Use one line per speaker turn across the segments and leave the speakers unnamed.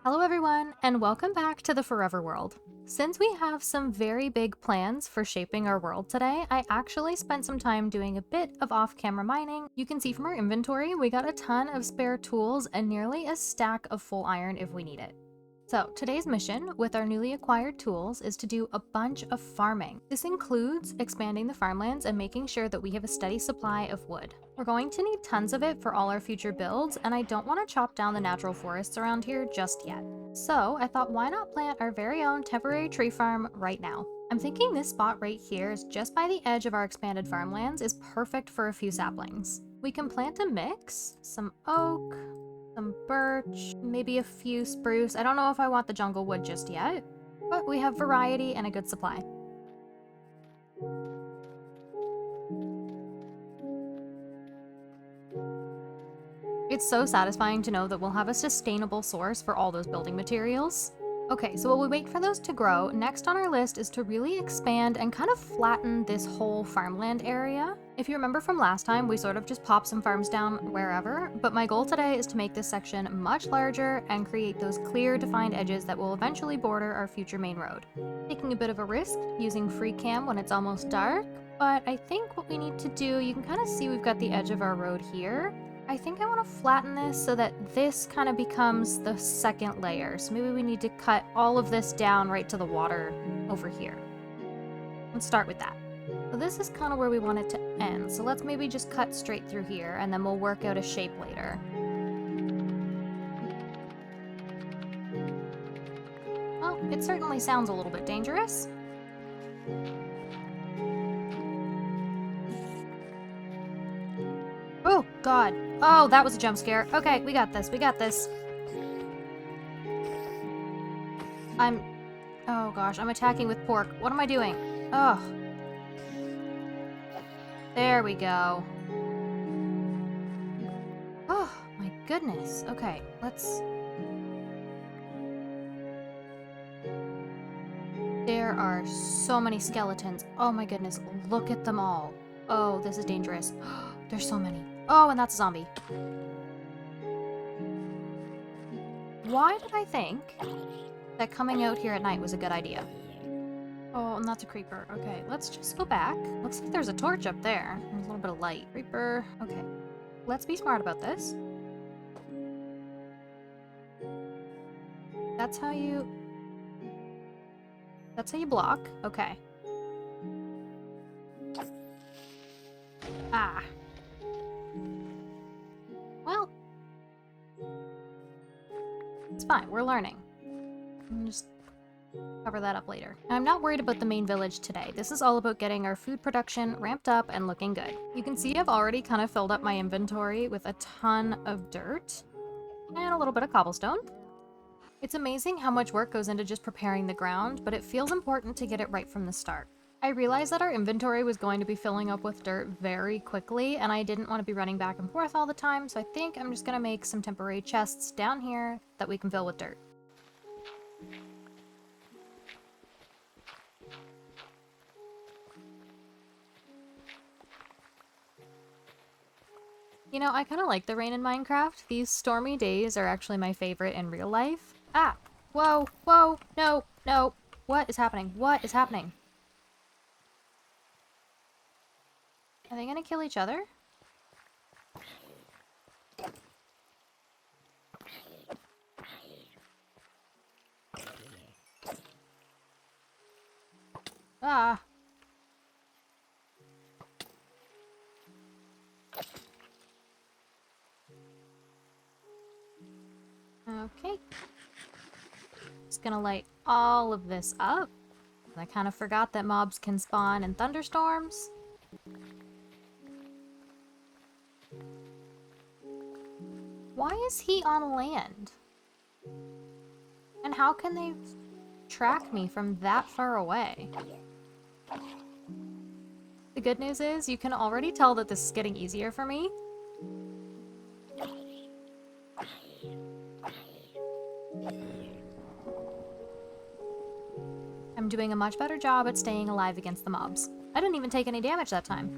Hello everyone, and welcome back to the Forever World. Since we have some very big plans for shaping our world today, I actually spent some time doing a bit of off-camera mining. You can see from our inventory, we got a ton of spare tools and nearly a stack of full iron if we need it. So today's mission with our newly acquired tools is to do a bunch of farming. This includes expanding the farmlands and making sure that we have a steady supply of wood. We're going to need tons of it for all our future builds, and I don't want to chop down the natural forests around here just yet. So I thought, why not plant our very own temporary tree farm right now? I'm thinking this spot right here is just by the edge of our expanded farmlands is perfect for a few saplings. We can plant a mix, some oak, some birch, maybe a few spruce. I don't know if I want the jungle wood just yet, but we have variety and a good supply. It's so satisfying to know that we'll have a sustainable source for all those building materials. Okay, so while we wait for those to grow, next on our list is to really expand and kind of flatten this whole farmland area. If you remember from last time, we sort of just popped some farms down wherever, but my goal today is to make this section much larger and create those clear, defined edges that will eventually border our future main road. Taking a bit of a risk using free cam when it's almost dark, but I think what we need to do, you can kind of see we've got the edge of our road here. I think I want to flatten this so that this kind of becomes the second layer. So maybe we need to cut all of this down right to the water over here. Let's start with that. So this is kind of where we want it to end. So let's maybe just cut straight through here and then we'll work out a shape later. Well, it certainly sounds a little bit dangerous. Oh, God. Oh, that was a jump scare. Okay, we got this. We got this. Oh gosh, I'm attacking with pork. What am I doing? Oh. There we go. Oh, my goodness. Okay, let's... There are so many skeletons. Oh my goodness, look at them all. Oh, this is dangerous. There's so many. Oh, and that's a zombie. Why did I think that coming out here at night was a good idea? Oh, and that's a creeper. Okay, let's just go back. Looks like there's a torch up there. There's a little bit of light. Creeper. Okay, let's be smart about this. That's how you block. Okay. Ah. Well, it's fine. We're learning. I'll just cover that up later. I'm not worried about the main village today. This is all about getting our food production ramped up and looking good. You can see I've already kind of filled up my inventory with a ton of dirt and a little bit of cobblestone. It's amazing how much work goes into just preparing the ground, but it feels important to get it right from the start. I realized that our inventory was going to be filling up with dirt very quickly, and I didn't want to be running back and forth all the time, so I think I'm just going to make some temporary chests down here that we can fill with dirt. You know, I kind of like the rain in Minecraft. These stormy days are actually my favorite in real life. Ah! Whoa! Whoa! No! No! What is happening? What is happening? Are they gonna kill each other? Ah! Okay. Just gonna light all of this up. I kind of forgot that mobs can spawn in thunderstorms. Why is he on land? And how can they track me from that far away? The good news is you can already tell that this is getting easier for me. I'm doing a much better job at staying alive against the mobs. I didn't even take any damage that time.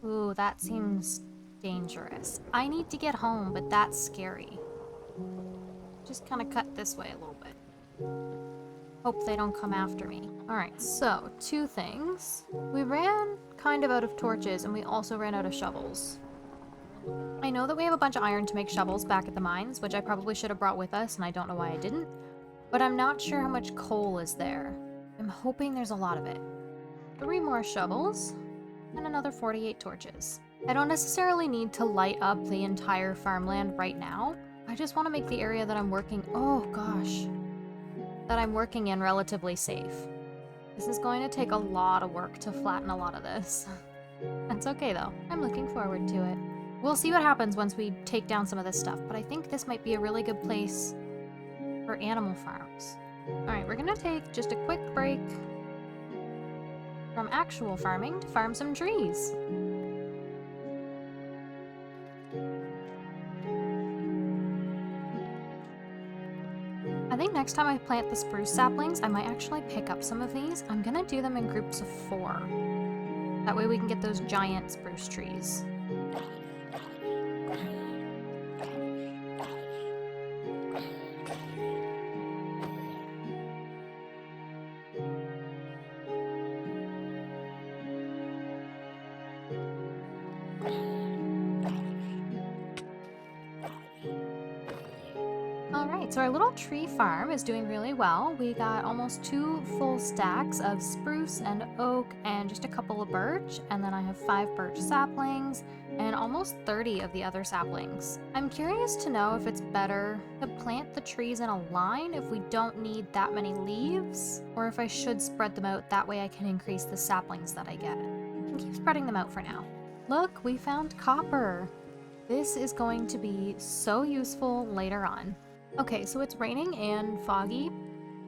Ooh, that seems dangerous. I need to get home, but that's scary. just kind of cut this way a little bit. Hope they don't come after me. Alright, so 2 things. We ran kind of out of torches and we also ran out of shovels. I know that we have a bunch of iron to make shovels back at the mines, which I probably should have brought with us, and I don't know why I didn't. But I'm not sure how much coal is there. I'm hoping there's a lot of it. 3 more shovels, and another 48 torches. I don't necessarily need to light up the entire farmland right now. I just want to make the area that I'm working in relatively safe. This is going to take a lot of work to flatten a lot of this. That's okay though. I'm looking forward to it. We'll see what happens once we take down some of this stuff, but I think this might be a really good place for animal farms. Alright, we're gonna take just a quick break from actual farming to farm some trees. I think next time I plant the spruce saplings, I might actually pick up some of these. I'm gonna do them in groups of 4. That way we can get those giant spruce trees. Alright, so our little tree farm is doing really well. We got almost 2 full stacks of spruce and oak and just a couple of birch, and then I have 5 birch saplings and almost 30 of the other saplings. I'm curious to know if it's better to plant the trees in a line if we don't need that many leaves, or if I should spread them out, that way I can increase the saplings that I get. And keep spreading them out for now. Look, we found copper! This is going to be so useful later on. Okay, so it's raining and foggy,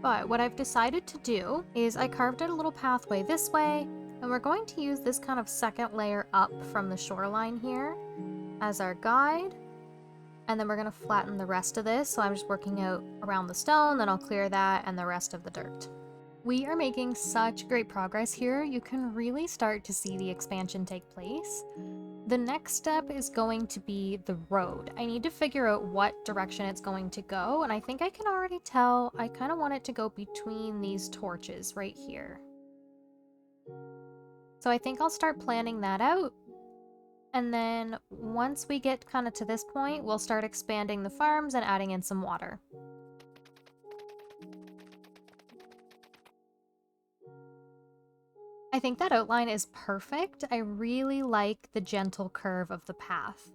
but what I've decided to do is I carved out a little pathway this way, and we're going to use this kind of second layer up from the shoreline here as our guide, and then we're going to flatten the rest of this, so I'm just working out around the stone, then I'll clear that and the rest of the dirt. We are making such great progress here. You can really start to see the expansion take place. The next step is going to be the road. I need to figure out what direction it's going to go, and I think I can already tell I kind of want it to go between these torches right here. So I think I'll start planning that out, and then once we get kind of to this point, we'll start expanding the farms and adding in some water. I think that outline is perfect. I really like the gentle curve of the path.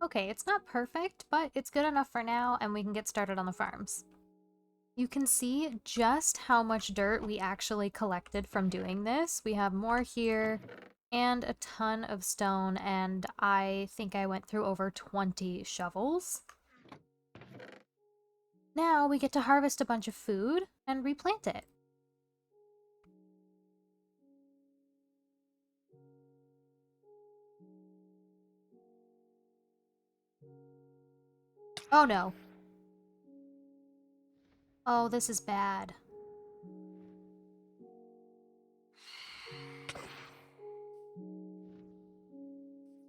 Okay, it's not perfect, but it's good enough for now, and we can get started on the farms. You can see just how much dirt we actually collected from doing this. We have more here, and a ton of stone, and I think I went through over 20 shovels. Now we get to harvest a bunch of food and replant it. Oh no. Oh, this is bad.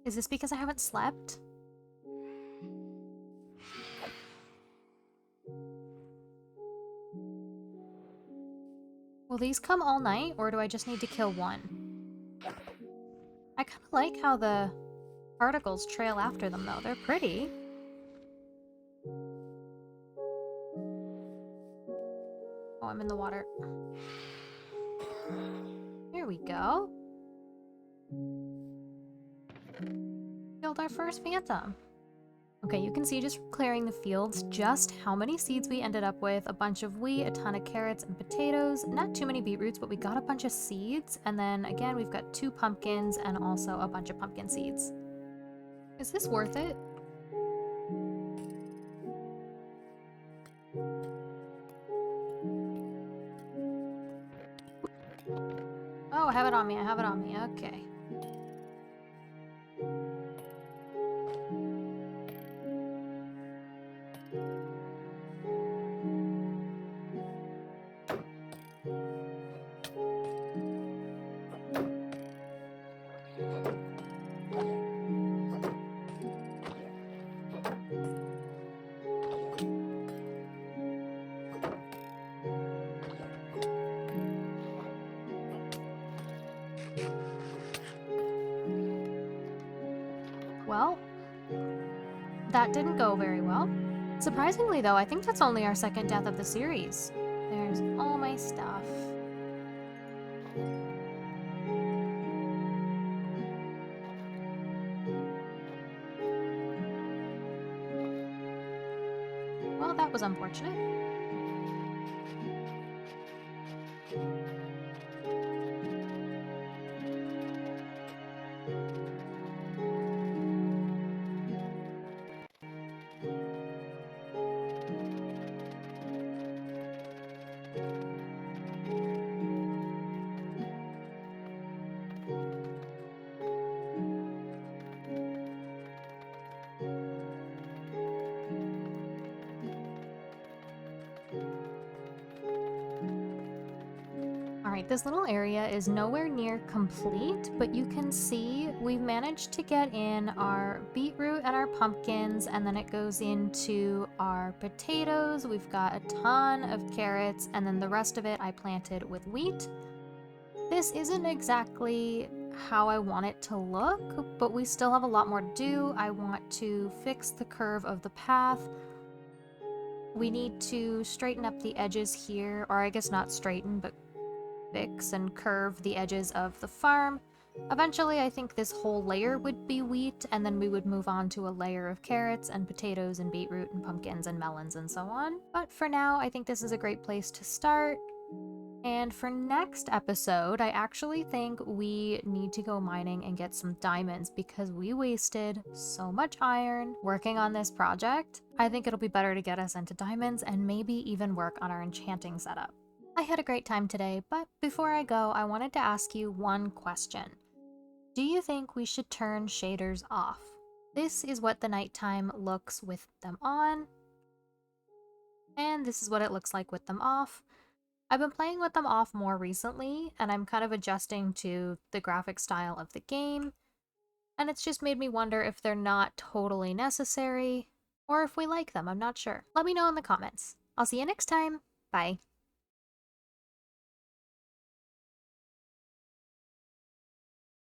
Is this because I haven't slept? Will these come all night, or do I just need to kill one? I kind of like how the particles trail after them, though. They're pretty. Oh, I'm in the water. Here we go. Killed our first phantom. Okay, you can see just from clearing the fields just how many seeds we ended up with. A bunch of wheat, a ton of carrots and potatoes. Not too many beetroots, but we got a bunch of seeds. And then again, we've got 2 pumpkins and also a bunch of pumpkin seeds. Is this worth it? Oh, I have it on me, I have it on me, okay. that didn't go very well. Surprisingly though, I think that's only our second death of the series. There's all my stuff. Well, that was unfortunate. Alright, this little area is nowhere near complete, but you can see we've managed to get in our beetroot and our pumpkins, and then it goes into our potatoes. We've got a ton of carrots, and then the rest of it I planted with wheat. This isn't exactly how I want it to look, but we still have a lot more to do. I want to fix the curve of the path. We need to straighten up the edges here, or I guess not straighten, but fix and curve the edges of the farm. Eventually, I think this whole layer would be wheat, and then we would move on to a layer of carrots and potatoes and beetroot and pumpkins and melons and so on. But for now, I think this is a great place to start. And for next episode, I actually think we need to go mining and get some diamonds because we wasted so much iron working on this project. I think it'll be better to get us into diamonds and maybe even work on our enchanting setup. I had a great time today, but before I go, I wanted to ask you one question. Do you think we should turn shaders off? This is what the nighttime looks with them on, and this is what it looks like with them off. I've been playing with them off more recently, and I'm kind of adjusting to the graphic style of the game, and it's just made me wonder if they're not totally necessary, or if we like them, I'm not sure. Let me know in the comments. I'll see you next time. Bye.